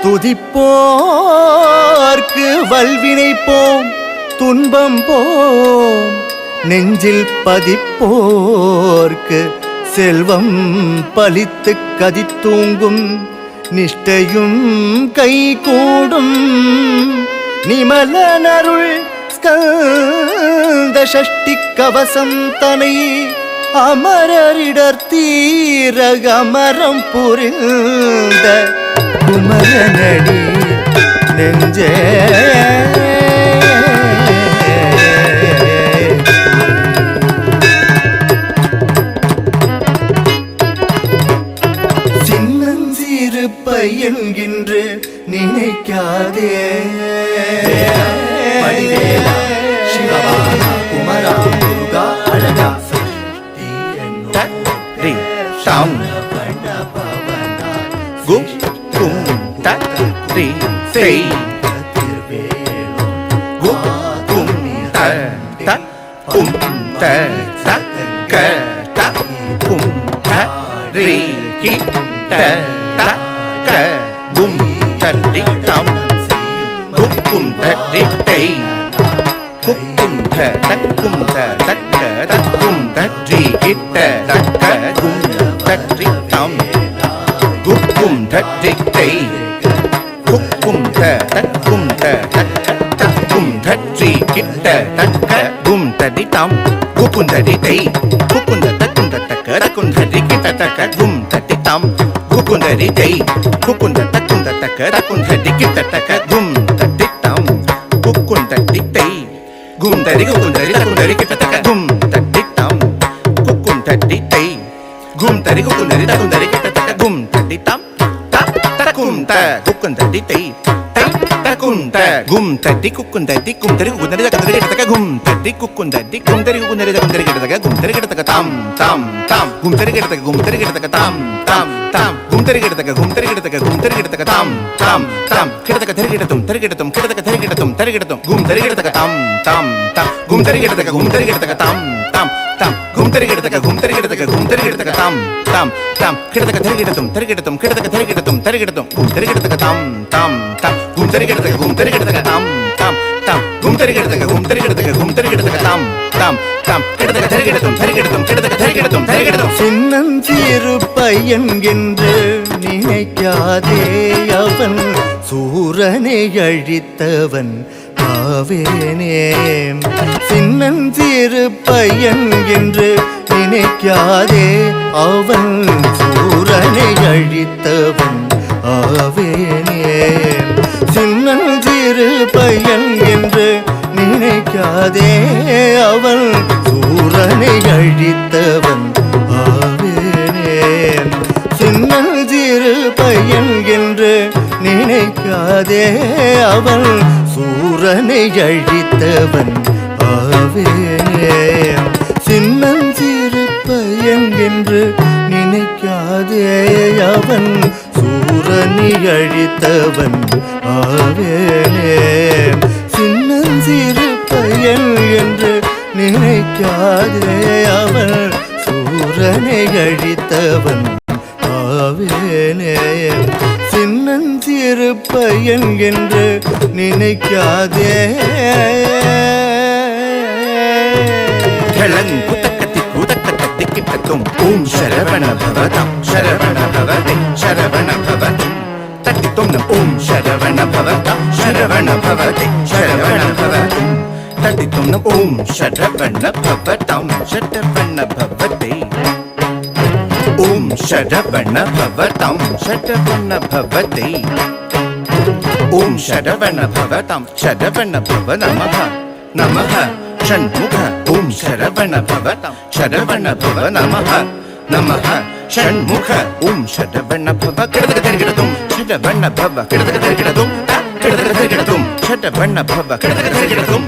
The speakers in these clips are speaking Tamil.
துதிப்போர்க்கு வல்வினை போம் துன்பம் போம் நெஞ்சில் பதிப்போர்க்கு செல்வம் பலித்து கதித்தூங்கும் நிஷ்டையும் கைகூடும் நிமலனருள் ஸ்கந்த சஷ்டி கவசம் தனை அமரரிடர் தீரக அமரம் புரிந்த குமரனடி நெஞ்சே சின்னஞ்சிறு பையன்கின்று நினைக்காதே சிவபாலா குமரா முருகா அழகா tam gum kum ta ri sei gum kum ta kum ta ka ta kum ta ri ki ta ka gum ta ri tam gum kum ta ri sei kum ta kum ta ka ta kum ta ri ki ta ka gum ta ri tam gum kum ta ri sei kum ta kum ta ta kum ta ri ki ta ka gum ta ri tam kum ta ri sei kum ta ka kum ta ri ki ta ka gum ta ri tam kum ta ri sei kum ta ka kum ta ri ki ta ka gum ta ri tam kum ta ri sei gum ta ri ki ta ka gum ta ri tam kum ta ri sei gum ta ri ki ta ka gum ta ri tam ta kum ta ri sei ta kum ta gum ta ri kum ta ri ka ta ka gum ta ri kum ta ri ka ta ka gum ta ri ka ta tam gum ta ri ka ta tam gum ta ri ka ta tam ki ta ka tam ki ta ka tum ki ta ka tum gum ta ri ka ta tam gum ta ri ka ta tam gum ta ri ka ta tam gum ta ri ka ta tam ki ta ka tum ki ta ka tum gum ta ri ka ta tam gum ta ri ka ta tam gum ta ri ka ta tam gum ta ri ka ta tam ki ta ka tum சின்னஞ்சிறு பையன் என்று நினைக்காதே அவன் சூரனை அழித்தவன் ஆவேனே சின்னஞ்சிறு பையன் என்று நினைக்காதே அவன் சூரனை அழித்தவன் ஆவேனே சின்னஞ்சிறு பையன் என்று நினைக்காதே அவன் சூரனை அழித்தவன் ஆவேனே சின்னஞ்சிறு பையன் என்று நினைக்காதே அவன் சூரனை அழித்தவன் ஆவேனே சின்னஞ்சிறு பையன் என்று நினைக்காதே அவன் சூரனை அழித்தவன் ஆவேனே சின்னஞ்சிறு பையன் என்று நினைக்காதே அவன் சூரனை அழித்தவன் ஆவேனே சின்னஞ்சிறு பையன் என்று நினைக்காதே ஓம் சரவண பவதம் சரவண பவதே சரவண பவதம் தட்டித்தோம் ஓம் சரவண பவதம் சரவண பவதே சரவண பவதம் தட்டித்தோம் ஓம் சரவண பவதம் சரவண பவதே ஓம் சரவண பவதம் சரவண பவதே ஓம் சரவண பவதம் சரவண பவ நமஹ நமஹ ஷண்முக ஓம் சரவண பவதம் சரவண பவ நமஹ நமஹ ஷண்முக ஓம் சரவண பவ கிடதக தெரிகிடதும் சரவண பவ கிடதக தெரிகிடதும் கிடதக தெரிகிடதும் சரவண பவ கிடதக தெரிகிடதும்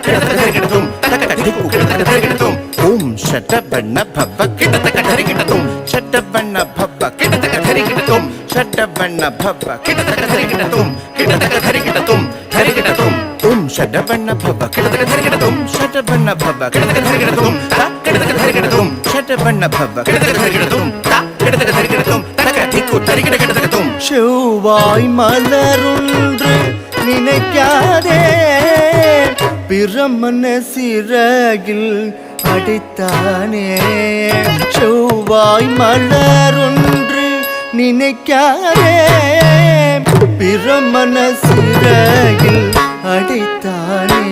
கிடதக தெரிகிடதும் தக திக்கு கிடதக தெரிகிடதும் ஓம் சரவண பவ கிடதக தெரிகிடதும் சரவண பவ கிடதக தெரிகிடதும் சரவண பவ கிடதக தெரிகிடதும் கிடதக தெரிகிடதும் தெரிகிடதும் ஓம் சரவண பவ கிடதக தெரிகிடதும் சரவண பவ கிடதக தெரிகிடதும் கிடதக தெரிகிடதும் சரவண பவ கிடதக தெரிகிடதும் கிடத்தக தரிக்கிடத்தும் தக்க திக்கு தரிக்கிட கிடத்தகத்தும். செவ்வாய் மலரொன்று நினைக்காதே பிரமன சிறகில் அடித்தானே. செவ்வாய் மலரொன்று நினைக்காதே பிரமன சிறகில் அடித்தானே.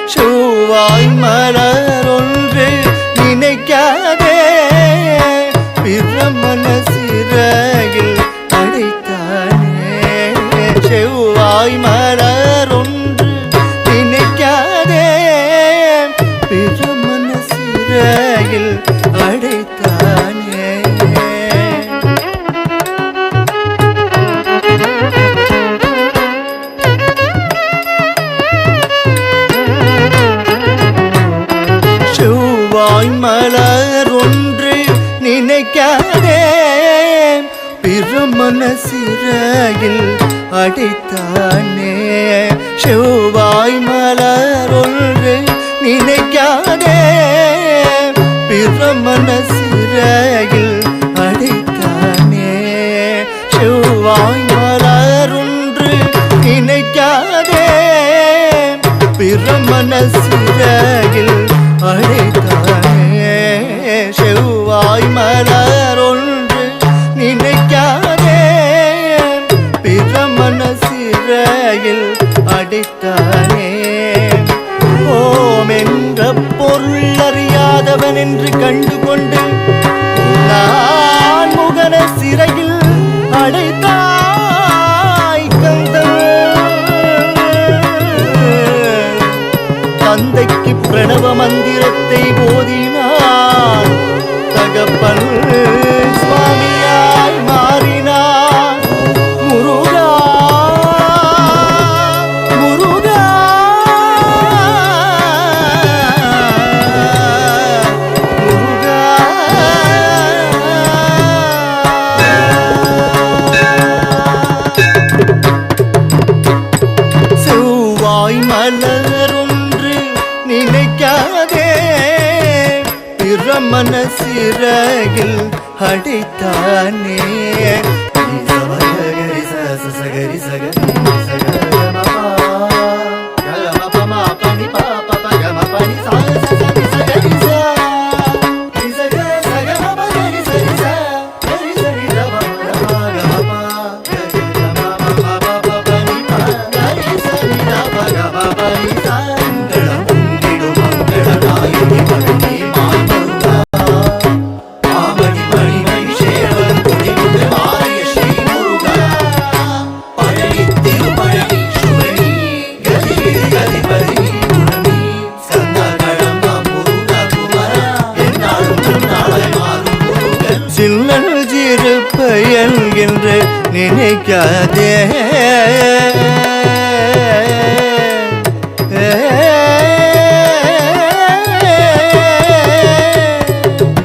செவ்வாய் மலரொன்று நினைக்காதே பிரமன சிறகில் அடித்தானே. செவ்வாய் மலரொன்று நினைக்காதே பிரமன சிறகில் அடித்தானே. செவ்வாய் மலரொன்று நினைக்காதே பிரமன சிறகில் அடித்தானே. செவ்வாய் மலரொன்று நினைக்காதே பிரமன சிறகில் அடித்தானே. செவ்வாய் மலரொன்று நினைக்காதே பிரமன சிறகில் அடித்தானே. செவ்வாய் மலரொன்று நினைக்காதே பிரமன சிறையில் அடித்தானே. ஓம் என்ற பொருள் அறியாதவன் என்று கண்டுகொண்டு நான் முகன சிறையில் அடைத்தாய் கந்தன். தந்தைக்கு பிரணவ மந்திரத்தை போதினான் தகப்பன் சுவாமியாய் மாறினான். முருகா முருகா முருகா. செவ்வாய் மலரொன்று நினைக்காதே பிரமன சிறகில் அடித்தானே. சகரி சகரி சகரி சின்னஞ்சிறுப்பயன் என்று நினைக்காதே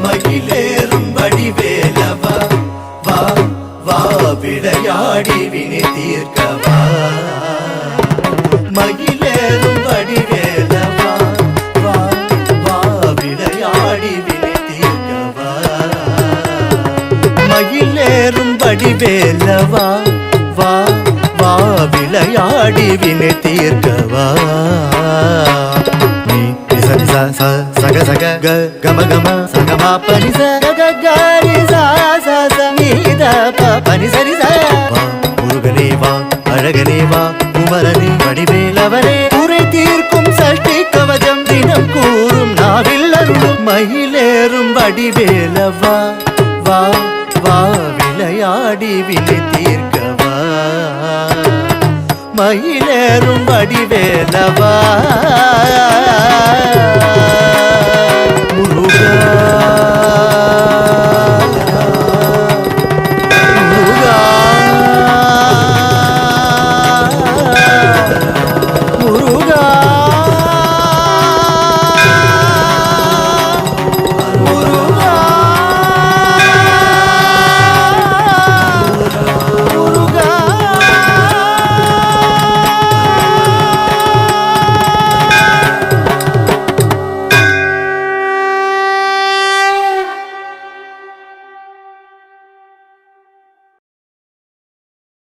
மகிழேறும் வடிவேலவா வா வா விளையாடி வினை தீர்க்கவா. மகிழேறும் வடிவேலவா வா வா விளையாடி வினை தீர்க்கவா. மகிழேறும் வடிவேலவா வா வா விளையாடி வினை தீர்க்கவா. நீ சரி சக சக க கம கம சகமா பனி சக கரி சா சா நீத பனி சரி சா. முருகனே வா அழகனே வா குமரனே வடிவேலவனே குறை தீர்க்கும் சஷ்டி கவசம் தினம் கூறும் நாவில் அருளும். மயிலேறும் வடிவேலவா வா வா விளையாடி வினை தீர்க்கவா. மயிலேறும் வடிவேலவா முருகா.